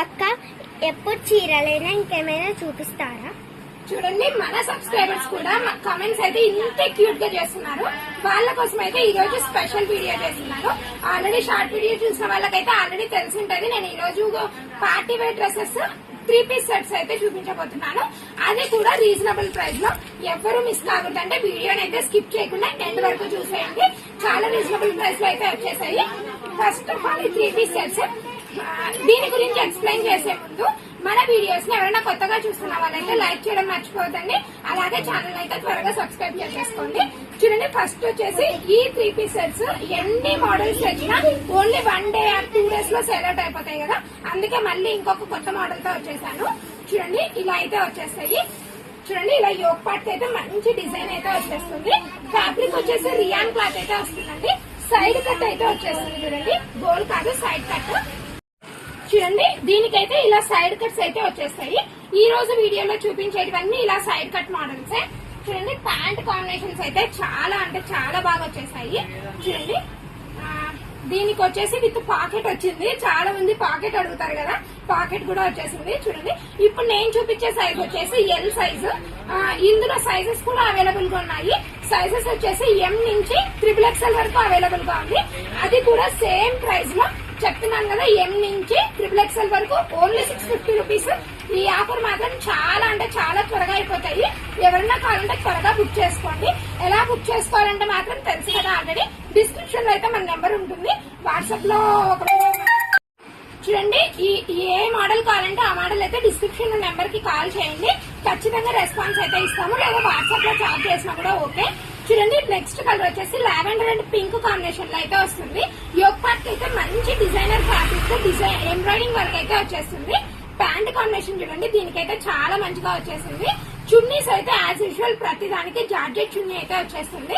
అక్క ఎప్పుడు చీరలైనా ఇంకేమైనా చూపిస్తారా? చూడండి, మన సబ్స్క్రైబర్స్ కూడా కామెంట్స్ అయితే ఇంత క్యూట్ గా చేస్తున్నారు. వాళ్ళ కోసం అయితే ఈ రోజు స్పెషల్ వీడియో చేస్తున్నాను. ఆల్రెడీ షార్ట్ వీడియో చూసిన వాళ్ళకైతే ఆల్రెడీ తెలిసి ఉంటది. నేను ఈ రోజు party wear dresses 3 piece sets అయితే చూపించబోతున్నాను. అది కూడా రీజనబుల్ ప్రైస్ లో. ఎవరు మిస్ కాకూడదంటే వీడియోని అయితే స్కిప్ చేయకుండా ఎండ్ వరకు చూసేయండి. చాలా రీజనబుల్ ప్రైస్ లో అయితే వచ్చేసాయి. ఫస్ట్ ఆఫ్ ఆల్ ఈ 3 పీస్ సెట్స్. దీని గురించి ఎక్స్ప్లెయిన్ చేసే ముందు మన వీడియోస్ ని ఎవరైనా కొత్తగా చూస్తున్న వాళ్ళైతే లైక్ చేయడం మర్చిపోతండి. అలాగే ఛానల్ అయితే త్వరగా సబ్స్క్రైబ్ చేసేసుకోండి. చూడండి, ఫస్ట్ వచ్చేసి ఈ 3 పీస్ సెట్స్ ఎన్ని మోడల్స్ తెచ్చినా ఓన్లీ 1 డే ఆర్ 2 డేస్ లో సేల్ అవుట్ అయిపోతాయి కదా, అందుకే మళ్ళీ ఇంకొక కొత్త మోడల్ తో వచ్చేసాను. చూడండి, ఇలా అయితే వచ్చేస్తాయి. చూడండి, ఇలా యోక్ పార్ట్ అయితే మంచి డిజైన్ అయితే వచ్చేస్తుంది. ఫ్యాబ్రిక్ వచ్చేసి రియాన్ క్లాత్ అయితే వస్తుందండి. సైడ్ కట్ అయితే వచ్చేస్తుంది. చూడండి, గోల్ కాదు, సైడ్ కట్. చూడండి, దీనికైతే ఇలా సైడ్ కట్స్ అయితే వచ్చేస్తాయి. ఈ రోజు వీడియోలో చూపించేటివన్నీ ఇలా సైడ్ కట్ మోడల్స్. చూడండి, ప్యాంట్ కాంబినేషన్స్ అయితే చాలా అంటే చాలా బాగా వచ్చేసాయి. చూడండి, దీనికి వచ్చేసి విత్ పాకెట్ వచ్చింది. చాలా మంది పాకెట్ అడుగుతారు కదా, పాకెట్ కూడా వచ్చేసింది. చూడండి, ఇప్పుడు నేను చూపించే సైజ్ వచ్చేసి ఎల్ సైజ్. ఇందులో సైజెస్ కూడా అవైలబుల్ గా ఉన్నాయి. సైజెస్ వచ్చేసి ఎం నుంచి XXL వరకు అవైలబుల్ గా ఉంది. అది కూడా సేమ్ ప్రైస్ లో చెప్తున్నాను కదా, ఎం నుంచి XXL వరకు ఓన్లీ 650 రూపీస్. ఈ ఆఫర్ మాత్రం చాలా అంటే చాలా త్వరగా అయిపోతాయి. ఎవరన్నా కావాలంటే త్వరగా బుక్ చేసుకోండి. ఎలా బుక్ చేసుకోవాలంటే మాత్రం తెలుసు కదా ఆల్రెడీ. డిస్క్రిప్షన్ లో అయితే మన నెంబర్ ఉంటుంది. వాట్సాప్ లో చూడండి, ఏ మోడల్ కావాలంటే ఆ మోడల్ అయితే డిస్క్రిప్షన్ లో నెంబర్ కి కాల్ చేయండి. ఖచ్చితంగా రెస్పాన్స్ అయితే ఇస్తాము. లేదా వాట్సాప్ లో చాట్ చేసినా కూడా ఓకే. చూడండి, నెక్స్ట్ కలర్ వచ్చేసి లావెండర్ అండ్ పింక్ కాంబినేషన్ లో అయితే వస్తుంది. యోక్ పార్ట్ అయితే మంచి డిజైనర్ ఫ్యాబ్రిక్ ఎంబ్రాయిడింగ్ వర్క్ అయితే వచ్చేస్తుంది. ప్యాంట్ కాంబినేషన్ చూడండి, దీనికైతే చాలా మంచిగా వచ్చేసింది. చున్నీస్ అయితే యాజ్ యూజువల్ ప్రతి దానికి జార్జెట్ చున్నీ అయితే వచ్చేస్తుంది.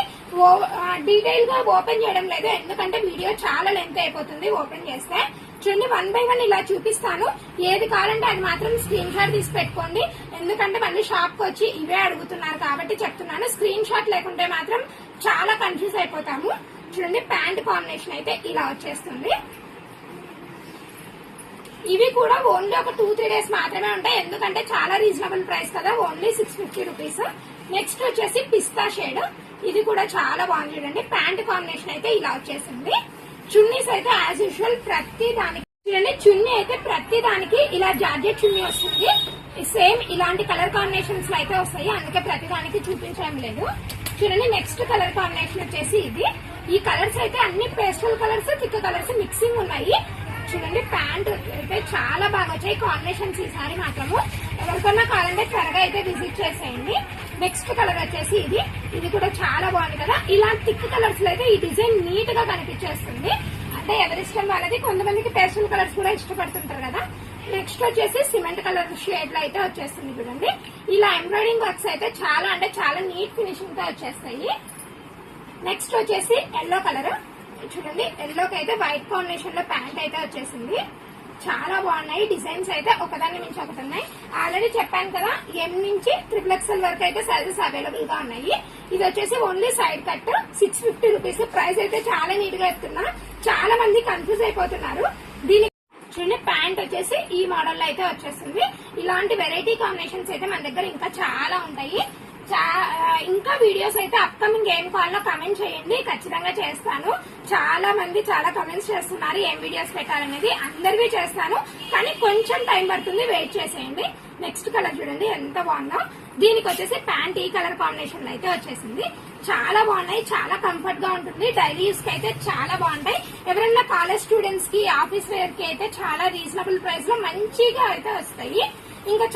డీటెయిల్ గా ఓపెన్ చేయడం లేదు, ఎందుకంటే వీడియో చాలా లెంత్ అయిపోతుంది ఓపెన్ చేస్తే. చూడండి, 1 బై 1 ఇలా చూపిస్తాను. ఏది కావాలంటే అది మాత్రం స్క్రీన్ షాట్ తీసి పెట్టుకోండి. ఎందుకంటే మళ్ళీ షాప్ కి వచ్చి ఇవే అడుగుతున్నారు కాబట్టి చెప్తున్నాను. స్క్రీన్ షాట్ లేకుంటే మాత్రం చాలా కన్ఫ్యూజ్ అయిపోతాము. చూడండి, ప్యాంట్ కాంబినేషన్ అయితే ఇలా వచ్చేస్తుంది. ఇవి కూడా ఓన్లీ ఒక 2-3 డేస్ మాత్రమే ఉంటాయి, ఎందుకంటే చాలా రీజనబుల్ ప్రైస్ కదా, ఓన్లీ 650 రూపీస్. నెక్స్ట్ వచ్చేసి పిస్తా షేడ్. ఇది కూడా చాలా బాగుంది. చూడండి, ప్యాంట్ కాంబినేషన్ అయితే ఇలా వచ్చేసింది. చున్నీస్ అయితే యాజ్ యూజువల్ ప్రతి దానికి చూడండి, చున్నీ అయితే ప్రతి దానికి ఇలా జార్జెట్ చున్నీ వస్తుంది. సేమ్ ఇలాంటి కలర్ కాంబినేషన్స్ అయితే వస్తాయి, అందుకే ప్రతి దానికి చూపించడం లేదు. చూడండి, నెక్స్ట్ కలర్ కాంబినేషన్ వచ్చేసి ఇది. ఈ కలర్స్ అయితే అన్ని pastel colours, thick colours mixing ఉన్నాయి. చూడండి, ప్యాంట్ అయితే చాలా బాగా వచ్చాయి కాంబినేషన్స్ ఈసారి మాత్రము. ఎవరికన్నా కావాలంటే త్వరగా అయితే విజిట్ చేసేయండి. నెక్స్ట్ కలర్ వచ్చేసి ఇది కూడా చాలా బాగుంది కదా. ఇలా థిక్ కలర్స్ లో అయితే ఈ డిజైన్ నీట్ గా కనిపించేస్తుంది. అంటే ఎవరిష్టం వాళ్ళది. కొంతమందికి పేస్టల్ కలర్స్ కూడా ఇష్టపడుతుంటారు కదా. నెక్స్ట్ వచ్చేసి సిమెంట్ కలర్ షేడ్ లో అయితే వచ్చేస్తుంది. చూడండి, ఇలా ఎంబ్రాయిడింగ్ వర్క్స్ అయితే చాలా అంటే చాలా నీట్ ఫినిషింగ్ తో వచ్చేస్తాయి. నెక్స్ట్ వచ్చేసి ఎల్లో కలర్. చూడండి, ఎల్లోకి అయితే వైట్ కాంబినేషన్ లో ప్యాంట్ అయితే వచ్చేసింది. చాలా బాగున్నాయి. డిజైన్స్ అయితే ఒకదాన్ని మించి ఒకటి ఉన్నాయి. ఆల్రెడీ చెప్పాను కదా, ఎం నుంచి XXL వరకు అయితే సైజెస్ అవైలబుల్ గా ఉన్నాయి. ఇది వచ్చేసి only side cut 650 rupees. Price అయితే చాలా నీట్ గా ఇస్తున్నా. చాలా మంది కన్ఫ్యూజ్ అయిపోతున్నారు. దీని చూడండి, ప్యాంట్ వచ్చేసి ఈ మోడల్ లో అయితే వచ్చేస్తుంది. ఇలాంటి వెరైటీ కాంబినేషన్స్ అయితే మన దగ్గర ఇంకా చాలా ఉంటాయి. ఇంకా వీడియోస్ అయితే అప్కమింగ్ ఏం కావాలో కమెంట్ చేయండి, ఖచ్చితంగా చేస్తాను. చాలా మంది చాలా కమెంట్స్ చేస్తున్నారు ఏం వీడియోస్ పెట్టాలనేది. అందరివి చేస్తాను, కానీ కొంచెం టైం పడుతుంది, వెయిట్ చేసేయండి. నెక్స్ట్ కలర్ చూడండి ఎంత బాగుందో. దీనికి వచ్చేసి ప్యాంట్ ఈ కలర్ కాంబినేషన్ లో అయితే వచ్చేసింది. చాలా బాగున్నాయి, చాలా కంఫర్ట్ గా ఉంటుంది. డైలీ యూస్ కి అయితే చాలా బాగుంటాయి. ఎవరైనా కాలేజ్ స్టూడెంట్స్ కి, ఆఫీస్ వేర్ కి అయితే చాలా రీజనబుల్ ప్రైస్ లో మంచిగా అయితే వస్తాయి. ఇంకా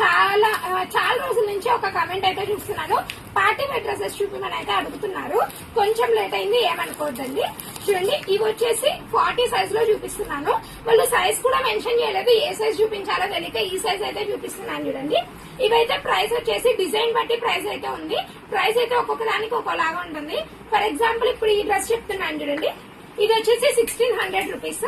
చాలా రోజుల నుంచి ఒక కమెంట్ అయితే చూస్తున్నాను, పార్టీ వేర్ డ్రెస్సెస్ చూపించమని అయితే అడుగుతున్నారు. కొంచెం లేట్ అయింది, ఏమనుకోవద్దండి. చూడండి, ఇవి వచ్చేసి 40 సైజ్ లో చూపిస్తున్నాను. వాళ్ళు సైజ్ కూడా మెన్షన్ చేయలేదు, ఏ సైజ్ చూపించాలో తెలియక ఈ సైజ్ అయితే చూపిస్తున్నాను. చూడండి, ఇవైతే ప్రైస్ వచ్చేసి డిజైన్ బట్టి ప్రైస్ అయితే ఉంది. ప్రైస్ అయితే ఒక్కొక్క దానికి ఒక్కోలాగా ఉంటుంది. ఫర్ ఎగ్జాంపుల్ ఇప్పుడు ఈ డ్రెస్ చెప్తున్నాను చూడండి, ఇది వచ్చేసి 1600 రూపీస్.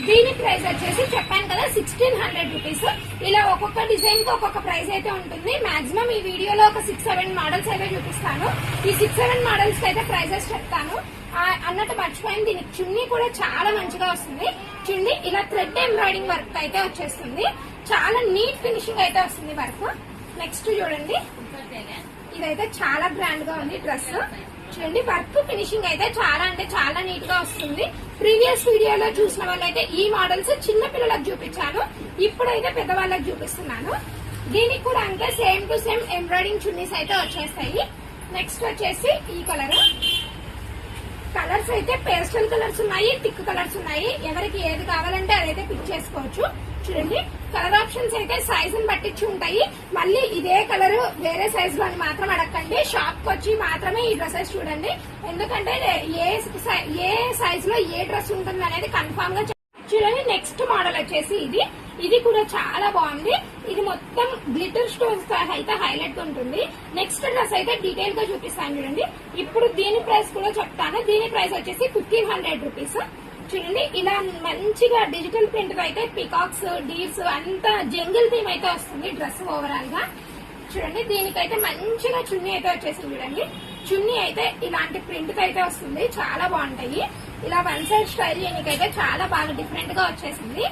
దీని ప్రైస్ వచ్చేసి చెప్పాను కదా 1600 రూపీస్. ఇలా ఒక్కొక్క డిజైన్ కి ఒక్కొక్క ప్రైస్ అయితే ఉంటుంది. మాక్సిమం ఈ వీడియోలో ఒక 6-7 మోడల్స్ అయితే చూపిస్తాను. ఈ 6-7 మోడల్స్ కి అయితే ప్రైజెస్ చెప్తాను. అన్నట్టు మర్చిపోయింది, దీనికి చున్నీ కూడా చాలా మంచిగా వస్తుంది. చున్నీ ఇలా థ్రెడ్ ఎంబ్రాయిడింగ్ వర్క్ అయితే వచ్చేస్తుంది. చాలా నీట్ ఫినిషింగ్ అయితే వస్తుంది వర్క్. నెక్స్ట్ చూడండి, ఇదైతే చాలా గ్రాండ్ గా ఉంది డ్రెస్. చూడండి వర్క్ ఫినిషింగ్ అయితే చాలా అంటే చాలా నీట్ గా వస్తుంది. ప్రీవియస్ వీడియోలో చూసిన వాళ్ళైతే ఈ మోడల్స్ చిన్న పిల్లలకు చూపించాను, ఇప్పుడైతే పెద్దవాళ్ళకి చూపిస్తున్నాను. దీనికి కూడా అంటే same to same embroidering chunnis అయితే వచ్చేస్తాయి. నెక్స్ట్ వచ్చేసి ఈ కలర్స్ అయితే పేస్టల్ కలర్స్ ఉన్నాయి, థిక్ కలర్స్ ఉన్నాయి. ఎవరికి ఏది కావాలంటే అదైతే పిక్ చేసుకోవచ్చు. చూడండి కలర్ ఆప్షన్స్ అయితే సైజుని పట్టించి ఉంటాయి. మళ్ళీ ఇదే కలర్ వేరే సైజ్ లో అని మాత్రం అడగండి, షాప్ కి వచ్చి మాత్రమే ఈ డ్రెస్సెస్ చూడండి. ఎందుకంటే ఏ సైజ్ లో ఏ డ్రెస్ ఉంటుంది అనేది కన్ఫామ్ గా చూడండి. నెక్స్ట్ మోడల్ వచ్చేసి ఇది కూడా చాలా బాగుంది. ఇది మొత్తం గ్లిటర్ స్టోన్స్ అయితే హైలైట్ ఉంటుంది. నెక్స్ట్ డ్రెస్ అయితే డీటెయిల్ గా చూపిస్తాను చూడండి. ఇప్పుడు దీని ప్రైస్ కూడా చెప్తాను. దీని ప్రైస్ వచ్చేసి 1500 రూపీస్. చూడండి ఇలా మంచిగా డిజిటల్ ప్రింట్ అయితే పికాక్స్, డీర్స్ అంతా జంగిల్ థీమ్ అయితే వస్తుంది డ్రెస్ ఓవరాల్ గా. చూడండి దీనికైతే మంచిగా చున్నీ అయితే వచ్చేసింది. చూడండి చున్నీ అయితే ఇలాంటి ప్రింట్ అయితే వస్తుంది, చాలా బాగుంటాయి. ఇలా వన్ సైడ్ స్టైల్ చేయడానికైతే చాలా బాగా డిఫరెంట్ గా వచ్చేసింది.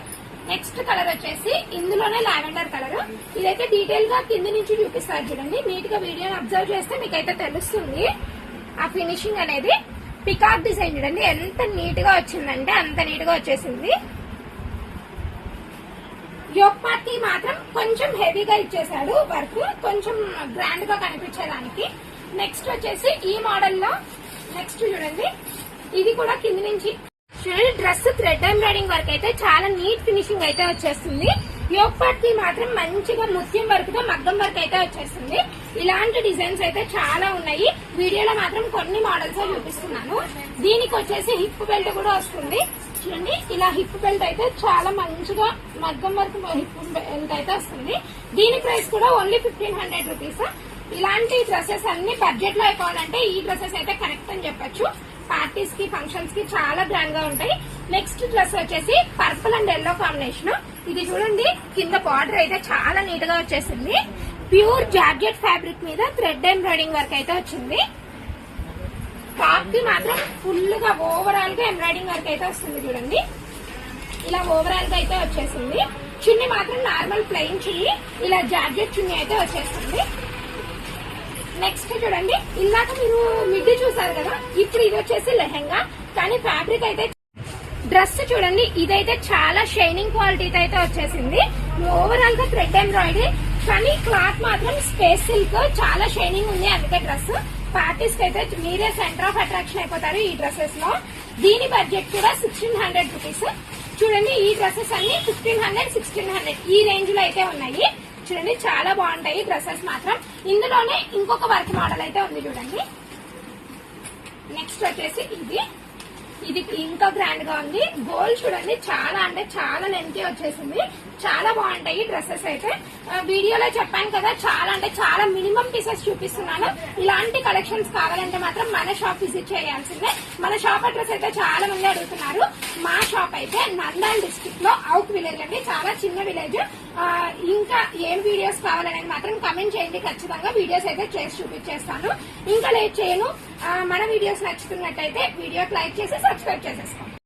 నెక్స్ట్ కలర్ వచ్చేసి ఇందులోనే లావెండర్ కలర్. ఇదైతే డీటెయిల్ గా కింద నుంచి చూపిస్తారు చూడండి. నీట్ గా వీడియోని అబ్జర్వ్ చేస్తే మీకైతే తెలుస్తుంది ఆ ఫినిషింగ్ అనేది. పికాక్ డిజైన్ చూడండి ఎంత నీట్ గా వచ్చిందంటే అంత నీట్ గా వచ్చేసింది. యోక్ పార్ట్ కి మాత్రం కొంచెం హెవీగా ఇచ్చేసాడు వర్క్, కొంచెం గ్రాండ్ గా కనిపించేదానికి. నెక్స్ట్ వచ్చేసి ఈ మోడల్ లో నెక్స్ట్ చూడండి, ఇది కూడా కింద నుంచి చూడండి. డ్రెస్ థ్రెడ్ ఎంబ్రాయిడింగ్ వర్క్ అయితే చాలా నీట్ ఫినిషింగ్ అయితే వచ్చేస్తుంది. యోక్ పార్ట్ కి మాత్రం మంచిగా ముత్యం వర్క్ తో మగ్గం వర్క్ అయితే వచ్చేస్తుంది. ఇలాంటి డిజైన్స్ అయితే చాలా ఉన్నాయి. వీడియోలో మాత్రం కొన్ని మోడల్స్ చూపిస్తున్నాను. దీనికి వచ్చేసి హిప్ బెల్ట్ కూడా వస్తుంది. చూడండి ఇలా హిప్ బెల్ట్ అయితే చాలా మంచిగా మగ్గం వర్క్ హిప్ బెల్ట్ అయితే వస్తుంది. దీని ప్రైస్ కూడా ఓన్లీ 1500 రూపీస్. ఇలాంటి డ్రెస్సెస్ అన్ని బడ్జెట్ లో అయిపోవాలంటే ఈ డ్రెస్సెస్ అయితే కరెక్ట్ అని చెప్పొచ్చు. పార్టీస్ కి ఫంక్షన్స్ కి చాలా గ్రాండ్ గా ఉంటాయి. నెక్స్ట్ డ్రెస్ వచ్చేసి పర్పుల్ అండ్ ఎల్లో కాంబినేషన్. ఇది చూడండి కింద బార్డర్ అయితే చాలా నీట్ గా వచ్చేసింది. ప్యూర్ జార్జెట్ ఫ్యాబ్రిక్ మీద థ్రెడ్ ఎంబ్రాయిడింగ్ వర్క్ అయితే వచ్చింది. టాప్ కి మాత్రం ఫుల్ గా ఓవరాల్ గా ఎంబ్రాయిడింగ్ వర్క్ అయితే వస్తుంది చూడండి. ఇలా ఓవరాల్ గా అయితే వచ్చేసింది. చున్నీ మాత్రం నార్మల్ ప్లెయిన్ చున్నీ, ఇలా జార్జెట్ చున్నీ అయితే వచ్చేస్తుంది. నెక్స్ట్ చూడండి, ఇందాక మీరు మిడ్డీ చూసారు కదా, ఇప్పుడు ఇది వచ్చేసి లెహెంగా. కానీ ఫ్యాబ్రిక్ అయితే డ్రెస్ చూడండి, ఇదైతే చాలా షైనింగ్ క్వాలిటీతో అయితే వచ్చేసింది. ఓవరాల్ గా థ్రెడ్ ఎంబ్రాయిడరీ, కానీ క్లాత్ మాత్రం స్పేస్ సిల్క్, చాలా షైనింగ్ ఉంది. అందుకే డ్రెస్ పార్టీస్ కి అయితే మీరే సెంటర్ ఆఫ్ అట్రాక్షన్ అయిపోతారు ఈ డ్రెస్సెస్ లో. దీని బడ్జెట్ కూడా 1600 రూపీస్. చూడండి ఈ డ్రెస్సెస్ అన్ని 1500, 1600 ఈ రేంజ్ లో అయితే ఉన్నాయి. చూడండి చాలా బాగుంటాయి డ్రెస్సెస్ మాత్రం. ఇందులోనే ఇంకొక వర్క్ మోడల్ అయితే ఉంది చూడండి. నెక్స్ట్ వచ్చేసి ఇది ఇంకా గ్రాండ్ గా ఉంది. గోల్డ్ చూడండి చాలా అంటే చాలా లెంతీ వచ్చేసింది. చాలా బాగుంటాయి డ్రెస్సెస్ అయితే. వీడియోలో చెప్పాను కదా చాలా అంటే చాలా మినిమం పీసెస్ చూపిస్తున్నాను. ఇలాంటి కలెక్షన్స్ కావాలంటే మాత్రం మన షాప్ విజిట్ చేయాల్సిందే. మన షాప్ అడ్రస్ అయితే చాలా మంది అడుగుతున్నారు. మా షాప్ అయితే నంద్యాల డిస్ట్రిక్ట్ లో అవుట్ విలేజ్ అండి, చాలా చిన్న విలేజ్. ఇంకా ఏం వీడియోస్ కావాలనేది మాత్రం కమెంట్ చేయండి, ఖచ్చితంగా వీడియోస్ అయితే చేసి చూపించేస్తాను. ఇంకా లేట్ చేయను. మన వీడియోస్ నచ్చుతున్నట్టయితే వీడియోకి లైక్ చేసి సబ్స్క్రైబ్ చేసేస్తాను.